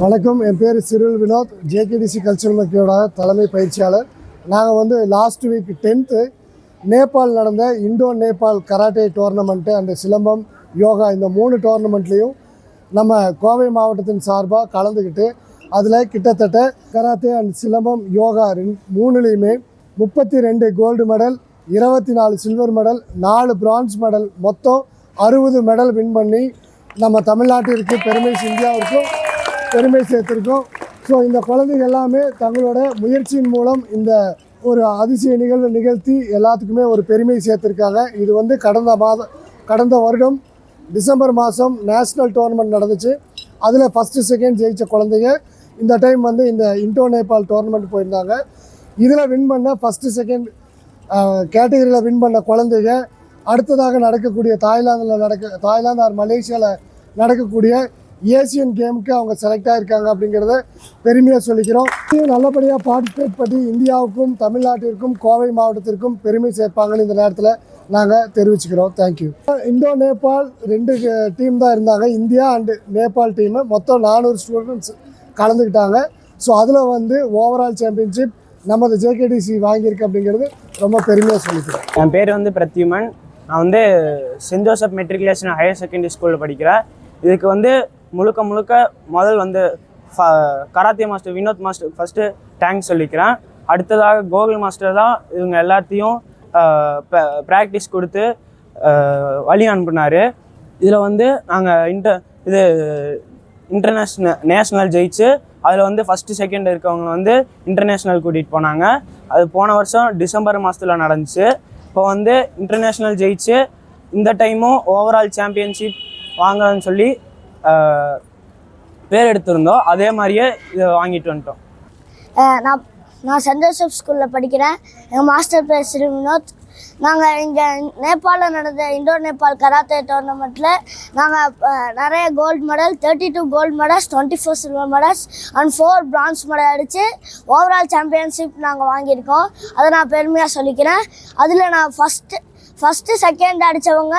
வணக்கம், என் பேர் சிறுல் வினோத், ஜேகேடிசி கல்ச்சரல் மக்களோட தலைமை பயிற்சியாளர். நாங்கள் வந்து லாஸ்ட் வீக் 10th நேபாள் நடந்த Indo Nepal karate tournament and silambam yoga இந்த 3 டோர்னமெண்ட்லேயும் நம்ம கோவை மாவட்டத்தின் சார்பாக கலந்துக்கிட்டு அதில் கிட்டத்தட்ட கராத்தே அண்ட் சிலம்பம் யோகா 3லேயுமே 32 gold medal, 24 silver medal, 4 bronze medal, மொத்தம் 60 மெடல் வின் பண்ணி நம்ம தமிழ்நாட்டிற்கு இந்தியாவிற்கும் பெருமை சேர்த்திருக்கோம். ஸோ இந்த குழந்தைங்க எல்லாமே தங்களோட முயற்சியின் மூலம் இந்த ஒரு அதிசய நிகழ்வு நிகழ்த்தி எல்லாத்துக்குமே ஒரு பெருமை சேர்த்துருக்காங்க. இது வந்து கடந்த வருடம் டிசம்பர் மாதம் நேஷ்னல் டோர்னமெண்ட் நடந்துச்சு. அதில் ஃபஸ்ட்டு செகண்ட் ஜெயித்த குழந்தைங்க இந்த டைம் வந்து இந்த இண்டோ நேபாள் டோர்னமெண்ட் போயிருந்தாங்க. இதில் வின் பண்ண ஃபஸ்ட்டு செகண்ட் கேட்டகரியில் வின் பண்ண குழந்தைங்க அடுத்ததாக நடக்கக்கூடிய தாய்லாந்து ஆர் மலேசியாவில் நடக்கக்கூடிய ஏசியன் கேமுக்கு அவங்க செலக்ட் ஆகிருக்காங்க அப்படிங்கிறத பெருமையாக சொல்லிக்கிறோம். நல்லபடியாக பார்ட்டிசிபேட் பண்ணி இந்தியாவுக்கும் தமிழ்நாட்டிற்கும் கோவை மாவட்டத்திற்கும் பெருமை சேர்ப்பாங்கன்னு இந்த நேரத்தில் நாங்கள் தெரிவிச்சுக்கிறோம். தேங்க்யூ. இந்தோ நேபாள் 2 டீம் தான் இருந்தாங்க, இந்தியா அண்டு நேபாள் டீமு. மொத்தம் 400 ஸ்டூடெண்ட்ஸ் கலந்துக்கிட்டாங்க. ஸோ அதில் வந்து ஓவரால் சாம்பியன்ஷிப் நமது ஜேகேடிசி வாங்கியிருக்கு அப்படிங்கிறது ரொம்ப பெருமையாக சொல்லிக்கிறோம். என் பேர் வந்து பிரத்யுமன். நான் வந்து saint Joseph matriculation higher secondary ஸ்கூலில் படிக்கிறேன். இதுக்கு வந்து முழுக்க முதல் வந்து karate master Vinod master first thanks சொல்லிக்கிறேன். அடுத்ததாக கோகுல் மாஸ்டர் தான் இவங்க எல்லாத்தையும் ப்ராக்டிஸ் கொடுத்து வழி அனுப்புனார். இதில் வந்து நாங்கள் நேஷ்னல் ஜெயிச்சு அதில் வந்து ஃபஸ்ட்டு செகண்ட் இருக்கவங்க வந்து இன்டர்நேஷ்னல் கூட்டிகிட்டு போனாங்க. அது போன வருஷம் டிசம்பர் மாதத்தில் நடந்துச்சு. இப்போ வந்து இன்டர்நேஷ்னல் ஜெயிச்சு இந்த டைமும் ஓவரால் சாம்பியன்ஷிப் வாங்கன்னு சொல்லி பேர் எடுத்திருந்தோம். அதே மாதிரியே இதை வாங்கிட்டு வந்துட்டோம். நான் சென்ட் ஜோசப் ஸ்கூலில் படிக்கிறேன். எங்கள் மாஸ்டர் பேர் ஸ்ரீ வினோத். நாங்கள் இங்கே நேபாளில் நடந்த இண்டோ நேபாள் கராத்தே டோர்னமெண்ட்டில் நாங்கள் நிறைய gold medal, 32 gold medals, 24 silver medals and 4 bronze medal அடித்து ஓவரால் சாம்பியன்ஷிப் நாங்கள் வாங்கியிருக்கோம். அதை நான் பெருமையாக சொல்லிக்கிறேன். அதில் நான் ஃபஸ்ட்டு செகண்ட் அடித்தவங்க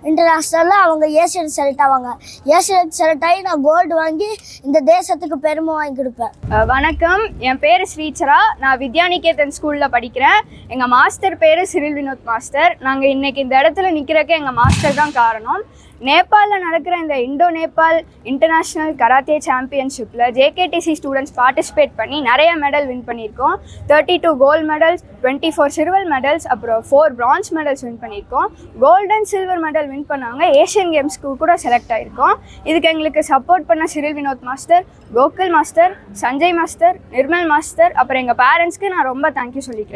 இன்டர்நேஷ்னலில் அவங்க ஏசியன் செலக்ட் ஆவாங்க. ஏசியன் செலக்ட் ஆகி நான் கோல்டு வாங்கி இந்த தேசத்துக்கு பெருமை வாங்கி கொடுப்பேன். வணக்கம், என் பேர் ஸ்ரீச்சரா. நான் வித்யாநிகேதன் ஸ்கூலில் படிக்கிறேன். எங்கள் மாஸ்டர் பேர் சிறில் வினோத் மாஸ்டர். நாங்கள் இன்றைக்கி இந்த இடத்துல நிற்கிறக்கு எங்கள் மாஸ்டர் தான் காரணம். நேபாளில் நடக்கிற இந்த இண்டோ நேபாள் இன்டர்நேஷ்னல் கராத்தே சாம்பியன்ஷிப்பில் ஜேகேடிசி ஸ்டூடெண்ட்ஸ் பார்ட்டிசிபேட் பண்ணி நிறைய மெடல் வின் பண்ணியிருக்கோம். 32 கோல்டு மெடல்ஸ், 24 சில்வர் மெடல்ஸ், அப்புறம் 4 பிரான்ஸ் மெடல்ஸ் வின் பண்ணியிருக்கோம். Gold and silver medal win பண்ணவங்க ஏஷியன் கேம்ஸ்க்கு கூட செலக்ட் ஆகிருக்கோம். இதுக்கு எங்களுக்கு சப்போர்ட் பண்ண Cyril Vinod master, Gokul master, Sanjay master, Nirmal master, அப்புறம் எங்கள் பேரண்ட்ஸ்க்கு நான் ரொம்ப தேங்க்யூ சொல்லிக்கிறேன்.